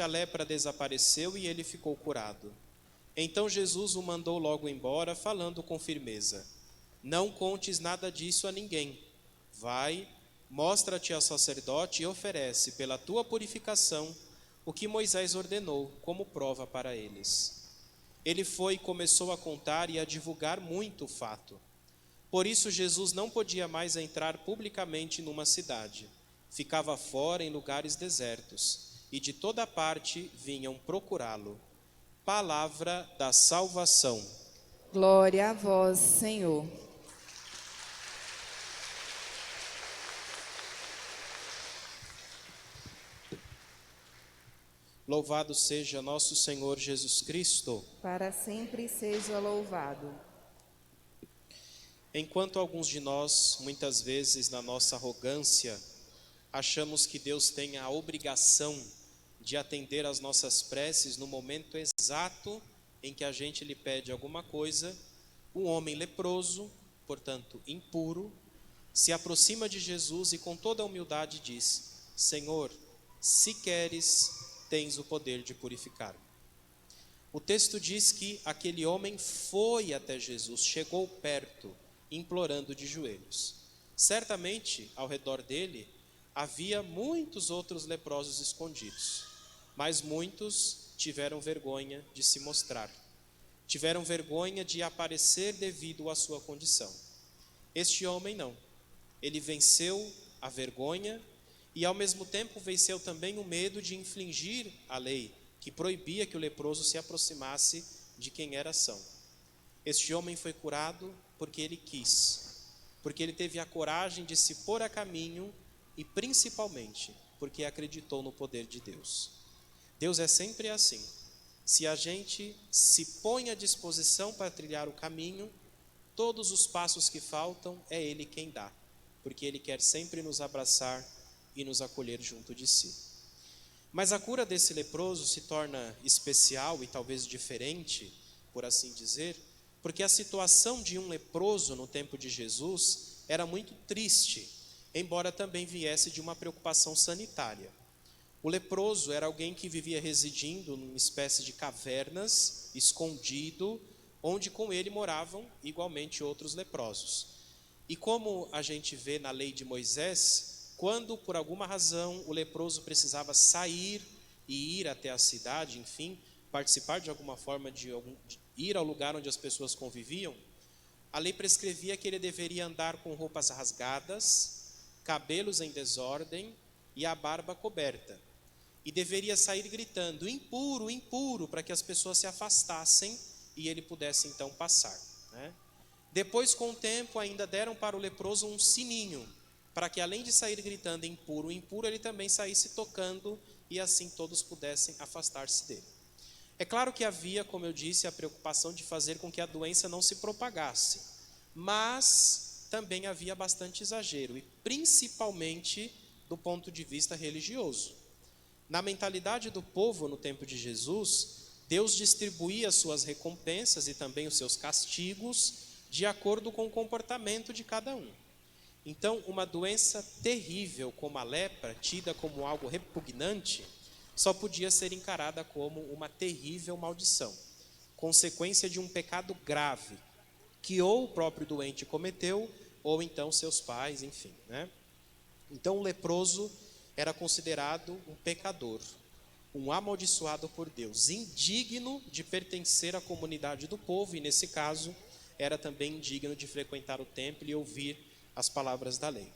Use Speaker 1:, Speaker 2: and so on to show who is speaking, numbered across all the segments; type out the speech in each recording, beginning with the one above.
Speaker 1: a lepra desapareceu e ele ficou curado. Então Jesus o mandou logo embora, falando com firmeza: não contes nada disso a ninguém. Vai, mostra-te ao sacerdote e oferece, pela tua purificação, o que Moisés ordenou, como prova para eles. Ele foi e começou a contar e a divulgar muito o fato. Por isso Jesus não podia mais entrar publicamente numa cidade. Ficava fora em lugares desertos, e de toda parte vinham procurá-lo. Palavra da salvação.
Speaker 2: Glória a vós, Senhor.
Speaker 1: Louvado seja nosso Senhor Jesus Cristo.
Speaker 2: Para sempre seja louvado.
Speaker 1: Enquanto alguns de nós, muitas vezes na nossa arrogância, achamos que Deus tem a obrigação de atender às nossas preces no momento exato em que a gente lhe pede alguma coisa, um homem leproso, portanto impuro, se aproxima de Jesus e com toda a humildade diz: Senhor, se queres, tens o poder de purificar-me. O texto diz que aquele homem foi até Jesus, chegou perto, implorando de joelhos. Certamente, ao redor dele, havia muitos outros leprosos escondidos, mas muitos tiveram vergonha de se mostrar, tiveram vergonha de aparecer devido à sua condição. Este homem não, ele venceu a vergonha e ao mesmo tempo venceu também o medo de infringir a lei, que proibia que o leproso se aproximasse de quem era são. Este homem foi curado porque ele quis, porque ele teve a coragem de se pôr a caminho e principalmente porque acreditou no poder de Deus. Deus é sempre assim. Se a gente se põe à disposição para trilhar o caminho, todos os passos que faltam é Ele quem dá, porque Ele quer sempre nos abraçar e nos acolher junto de si. Mas a cura desse leproso se torna especial e talvez diferente, por assim dizer, porque a situação de um leproso no tempo de Jesus era muito triste, embora também viesse de uma preocupação sanitária. O leproso era alguém que vivia residindo numa espécie de cavernas, escondido, onde com ele moravam igualmente outros leprosos. E como a gente vê na lei de Moisés, quando por alguma razão o leproso precisava sair e ir até a cidade, enfim, participar de alguma forma de ir ao lugar onde as pessoas conviviam, a lei prescrevia que ele deveria andar com roupas rasgadas, cabelos em desordem e a barba coberta. E deveria sair gritando: impuro, impuro, para que as pessoas se afastassem e ele pudesse então passar, né? Depois, com o tempo, ainda deram para o leproso um sininho, para que além de sair gritando impuro, impuro, ele também saísse tocando e assim todos pudessem afastar-se dele. É claro que havia, como eu disse, a preocupação de fazer com que a doença não se propagasse, mas também havia bastante exagero, e principalmente do ponto de vista religioso. Na mentalidade do povo no tempo de Jesus, Deus distribuía suas recompensas e também os seus castigos de acordo com o comportamento de cada um. Então, uma doença terrível como a lepra, tida como algo repugnante, só podia ser encarada como uma terrível maldição, consequência de um pecado grave, que ou o próprio doente cometeu, ou então seus pais, enfim, né? Então o leproso era considerado um pecador, um amaldiçoado por Deus, indigno de pertencer à comunidade do povo, e nesse caso, era também indigno de frequentar o templo e ouvir as palavras da lei.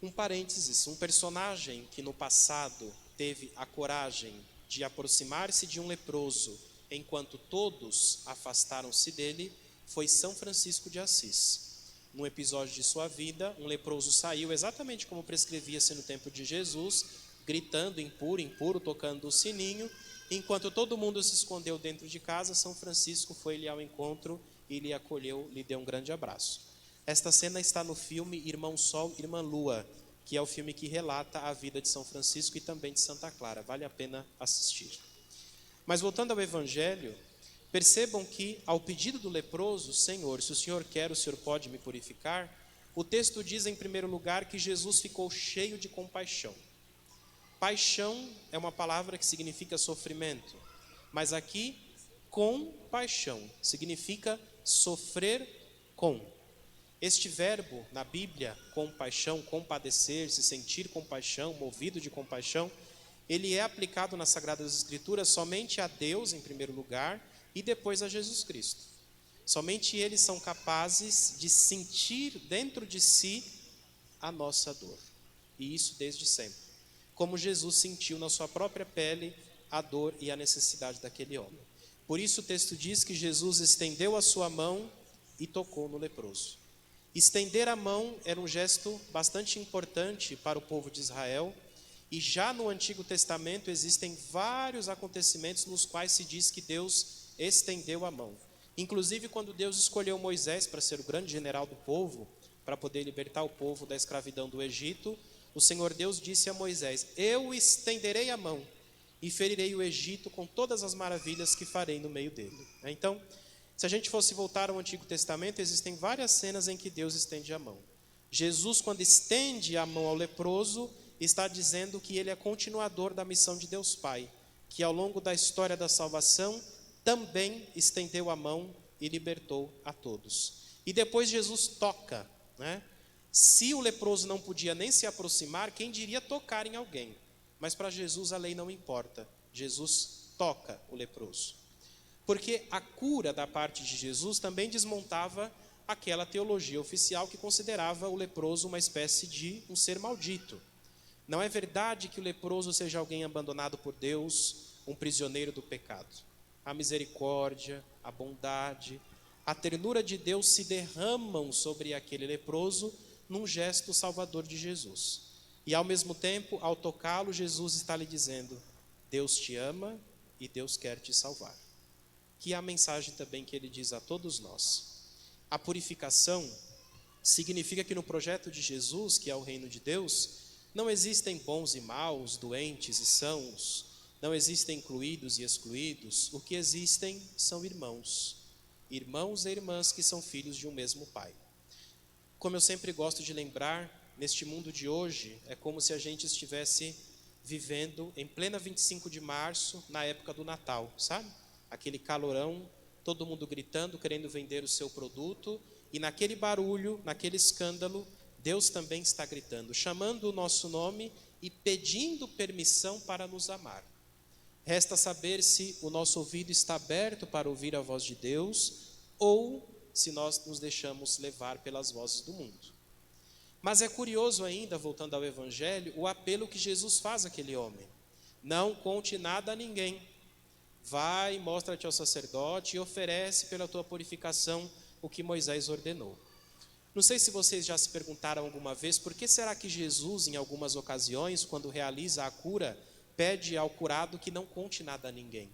Speaker 1: Um parênteses, um personagem que no passado teve a coragem de aproximar-se de um leproso, enquanto todos afastaram-se dele, foi São Francisco de Assis. Num episódio de sua vida, um leproso saiu exatamente como prescrevia-se no tempo de Jesus, gritando impuro, impuro, tocando o sininho. Enquanto todo mundo se escondeu dentro de casa, São Francisco foi-lhe ao encontro e lhe acolheu, lhe deu um grande abraço. Esta cena está no filme Irmão Sol, Irmã Lua, que é o filme que relata a vida de São Francisco e também de Santa Clara. Vale a pena assistir. Mas voltando ao Evangelho, percebam que, ao pedido do leproso: Senhor, se o Senhor quer, o Senhor pode me purificar? O texto diz, em primeiro lugar, que Jesus ficou cheio de compaixão. Paixão é uma palavra que significa sofrimento, mas aqui, compaixão, significa sofrer com. Este verbo na Bíblia, compaixão, compadecer-se, sentir compaixão, movido de compaixão, ele é aplicado nas Sagradas Escrituras somente a Deus, em primeiro lugar, e depois a Jesus Cristo. Somente eles são capazes de sentir dentro de si a nossa dor. E isso desde sempre. Como Jesus sentiu na sua própria pele a dor e a necessidade daquele homem. Por isso o texto diz que Jesus estendeu a sua mão e tocou no leproso. Estender a mão era um gesto bastante importante para o povo de Israel. E já no Antigo Testamento existem vários acontecimentos nos quais se diz que Deus estendeu a mão. Inclusive quando Deus escolheu Moisés para ser o grande general do povo, para poder libertar o povo da escravidão do Egito, o Senhor Deus disse a Moisés: eu estenderei a mão e ferirei o Egito com todas as maravilhas que farei no meio dele. Então, se a gente fosse voltar ao Antigo Testamento, existem várias cenas em que Deus estende a mão. Jesus, quando estende a mão ao leproso, está dizendo que ele é continuador da missão de Deus Pai, que ao longo da história da salvação também estendeu a mão e libertou a todos. E depois Jesus toca, né? Se o leproso não podia nem se aproximar, quem diria tocar em alguém? Mas para Jesus a lei não importa, Jesus toca o leproso. Porque a cura da parte de Jesus também desmontava aquela teologia oficial que considerava o leproso uma espécie de um ser maldito. Não é verdade que o leproso seja alguém abandonado por Deus, um prisioneiro do pecado. A misericórdia, a bondade, a ternura de Deus se derramam sobre aquele leproso num gesto salvador de Jesus. E ao mesmo tempo, ao tocá-lo, Jesus está lhe dizendo: Deus te ama e Deus quer te salvar. Que é a mensagem também que ele diz a todos nós. A purificação significa que no projeto de Jesus, que é o reino de Deus, não existem bons e maus, doentes e sãos, não existem incluídos e excluídos. O que existem são irmãos e irmãs que são filhos de um mesmo Pai. Como eu sempre gosto de lembrar, neste mundo de hoje, é como se a gente estivesse vivendo em plena 25 de março, na época do Natal, sabe? Aquele calorão, todo mundo gritando, querendo vender o seu produto, e naquele barulho, naquele escândalo, Deus também está gritando, chamando o nosso nome e pedindo permissão para nos amar. Resta saber se o nosso ouvido está aberto para ouvir a voz de Deus ou se nós nos deixamos levar pelas vozes do mundo. Mas é curioso ainda, voltando ao Evangelho, o apelo que Jesus faz àquele homem: não conte nada a ninguém. Vai, mostra-te ao sacerdote e oferece pela tua purificação o que Moisés ordenou. Não sei se vocês já se perguntaram alguma vez por que será que Jesus, em algumas ocasiões, quando realiza a cura, pede ao curado que não conte nada a ninguém.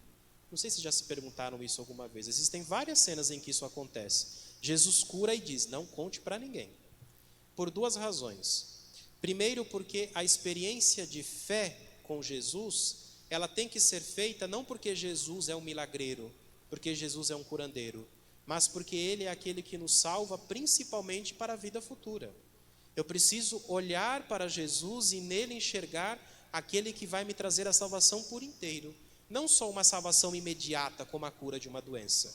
Speaker 1: Não sei se já se perguntaram isso alguma vez. Existem várias cenas em que isso acontece. Jesus cura e diz: não conte para ninguém. Por duas razões. Primeiro, porque a experiência de fé com Jesus, ela tem que ser feita não porque Jesus é um milagreiro, porque Jesus é um curandeiro, mas porque Ele é aquele que nos salva principalmente para a vida futura. Eu preciso olhar para Jesus e nele enxergar aquele que vai me trazer a salvação por inteiro, não só uma salvação imediata como a cura de uma doença.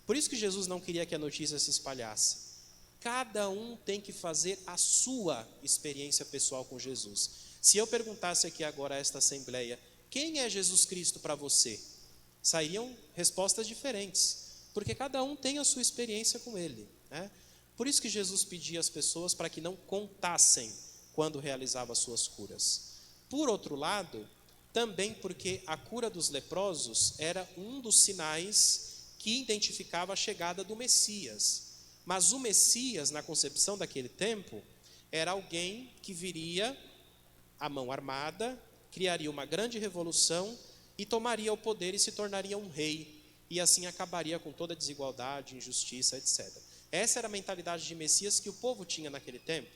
Speaker 1: Por isso que Jesus não queria que a notícia se espalhasse. Cada um tem que fazer a sua experiência pessoal com Jesus. Se eu perguntasse aqui agora a esta assembleia: quem é Jesus Cristo para você? Sairiam respostas diferentes, porque cada um tem a sua experiência com Ele, né? Por isso que Jesus pedia às pessoas para que não contassem quando realizava as suas curas. Por outro lado, também porque a cura dos leprosos era um dos sinais que identificava a chegada do Messias. Mas o Messias, na concepção daquele tempo, era alguém que viria à mão armada, criaria uma grande revolução e tomaria o poder e se tornaria um rei. E assim acabaria com toda a desigualdade, injustiça, etc. Essa era a mentalidade de Messias que o povo tinha naquele tempo.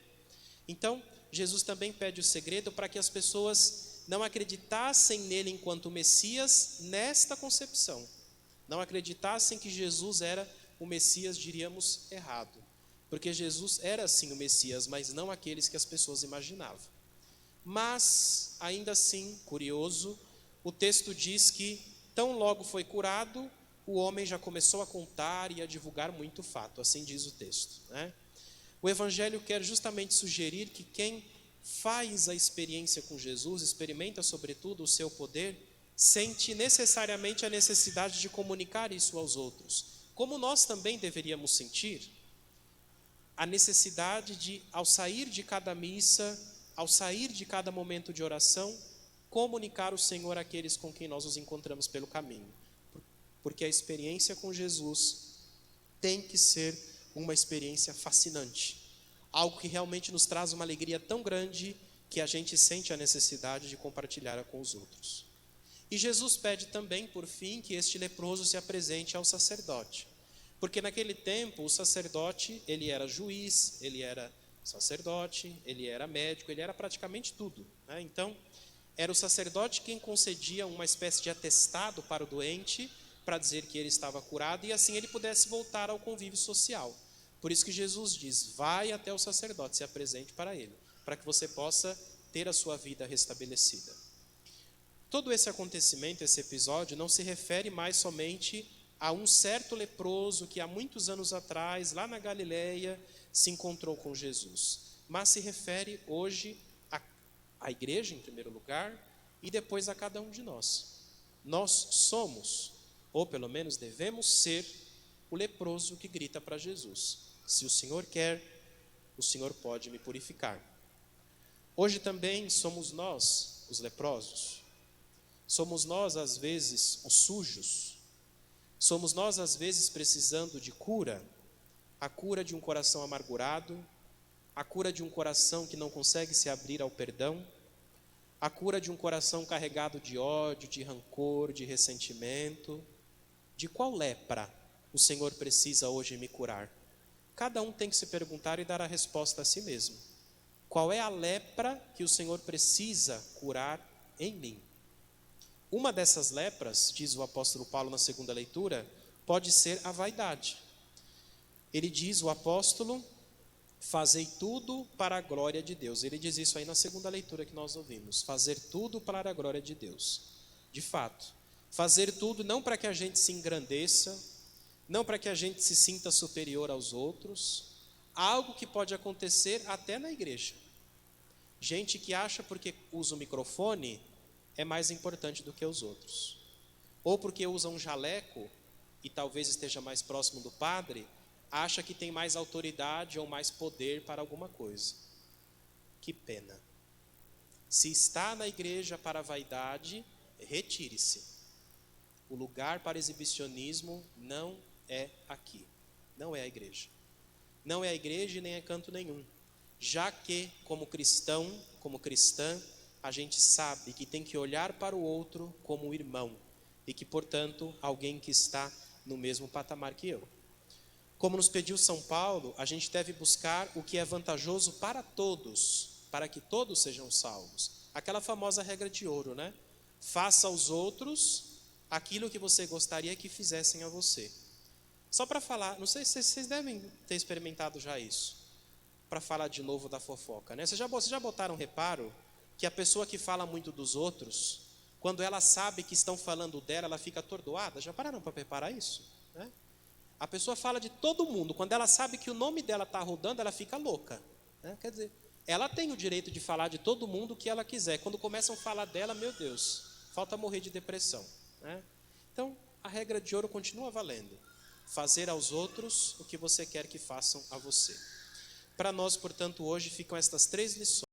Speaker 1: Então, Jesus também pede o segredo para que as pessoas não acreditassem nele enquanto Messias nesta concepção. Não acreditassem que Jesus era o Messias, diríamos, errado. Porque Jesus era sim o Messias, mas não aqueles que as pessoas imaginavam. Mas, ainda assim, curioso, o texto diz que tão logo foi curado, o homem já começou a contar e a divulgar muito fato, assim diz o texto, né? O Evangelho quer justamente sugerir que quem faz a experiência com Jesus, experimenta sobretudo o seu poder, sente necessariamente a necessidade de comunicar isso aos outros. Como nós também deveríamos sentir a necessidade de, ao sair de cada missa, ao sair de cada momento de oração, comunicar o Senhor àqueles com quem nós nos encontramos pelo caminho. Porque a experiência com Jesus tem que ser uma experiência fascinante. Algo que realmente nos traz uma alegria tão grande que a gente sente a necessidade de compartilhar com os outros. E Jesus pede também, por fim, que este leproso se apresente ao sacerdote. Porque naquele tempo o sacerdote, ele era juiz, ele era sacerdote, ele era médico, ele era praticamente tudo, né? Então, era o sacerdote quem concedia uma espécie de atestado para o doente, para dizer que ele estava curado, e assim ele pudesse voltar ao convívio social. Por isso que Jesus diz, vai até o sacerdote, se apresente para ele, para que você possa ter a sua vida restabelecida. Todo esse acontecimento, esse episódio, não se refere mais somente a um certo leproso que há muitos anos atrás, lá na Galileia, se encontrou com Jesus, mas se refere hoje à igreja, em primeiro lugar, e depois a cada um de nós. Nós somos, ou pelo menos devemos ser, o leproso que grita para Jesus, se o Senhor quer, o Senhor pode me purificar. Hoje também somos nós os leprosos. Somos nós, às vezes, os sujos. Somos nós, às vezes, precisando de cura, a cura de um coração amargurado, a cura de um coração que não consegue se abrir ao perdão, a cura de um coração carregado de ódio, de rancor, de ressentimento. De qual lepra o Senhor precisa hoje me curar? Cada um tem que se perguntar e dar a resposta a si mesmo. Qual é a lepra que o Senhor precisa curar em mim? Uma dessas lepras, diz o apóstolo Paulo na segunda leitura, pode ser a vaidade. Ele diz, o apóstolo, fazei tudo para a glória de Deus. Ele diz isso aí na segunda leitura que nós ouvimos, fazer tudo para a glória de Deus. De fato, fazer tudo não para que a gente se engrandeça, não para que a gente se sinta superior aos outros, algo que pode acontecer até na igreja. Gente que acha porque usa o microfone é mais importante do que os outros. Ou porque usa um jaleco e talvez esteja mais próximo do padre, acha que tem mais autoridade ou mais poder para alguma coisa. Que pena. Se está na igreja para a vaidade, retire-se. O lugar para exibicionismo não é aqui. Não é a igreja. Não é a igreja e nem é canto nenhum. Já que, como cristão, como cristã, a gente sabe que tem que olhar para o outro como um irmão e que, portanto, alguém que está no mesmo patamar que eu. Como nos pediu São Paulo, a gente deve buscar o que é vantajoso para todos, para que todos sejam salvos. Aquela famosa regra de ouro, né? Faça aos outros aquilo que você gostaria que fizessem a você. Só para falar, não sei se vocês devem ter experimentado já isso, para falar de novo da fofoca, né? Vocês já botaram reparo que a pessoa que fala muito dos outros, quando ela sabe que estão falando dela, ela fica atordoada? Já pararam para preparar isso? Né? A pessoa fala de todo mundo, quando ela sabe que o nome dela está rodando, ela fica louca. Né? Quer dizer, ela tem o direito de falar de todo mundo o que ela quiser. Quando começam a falar dela, meu Deus, falta morrer de depressão. Né? Então, a regra de ouro continua valendo. Fazer aos outros o que você quer que façam a você. Para nós, portanto, hoje ficam estas 3 lições.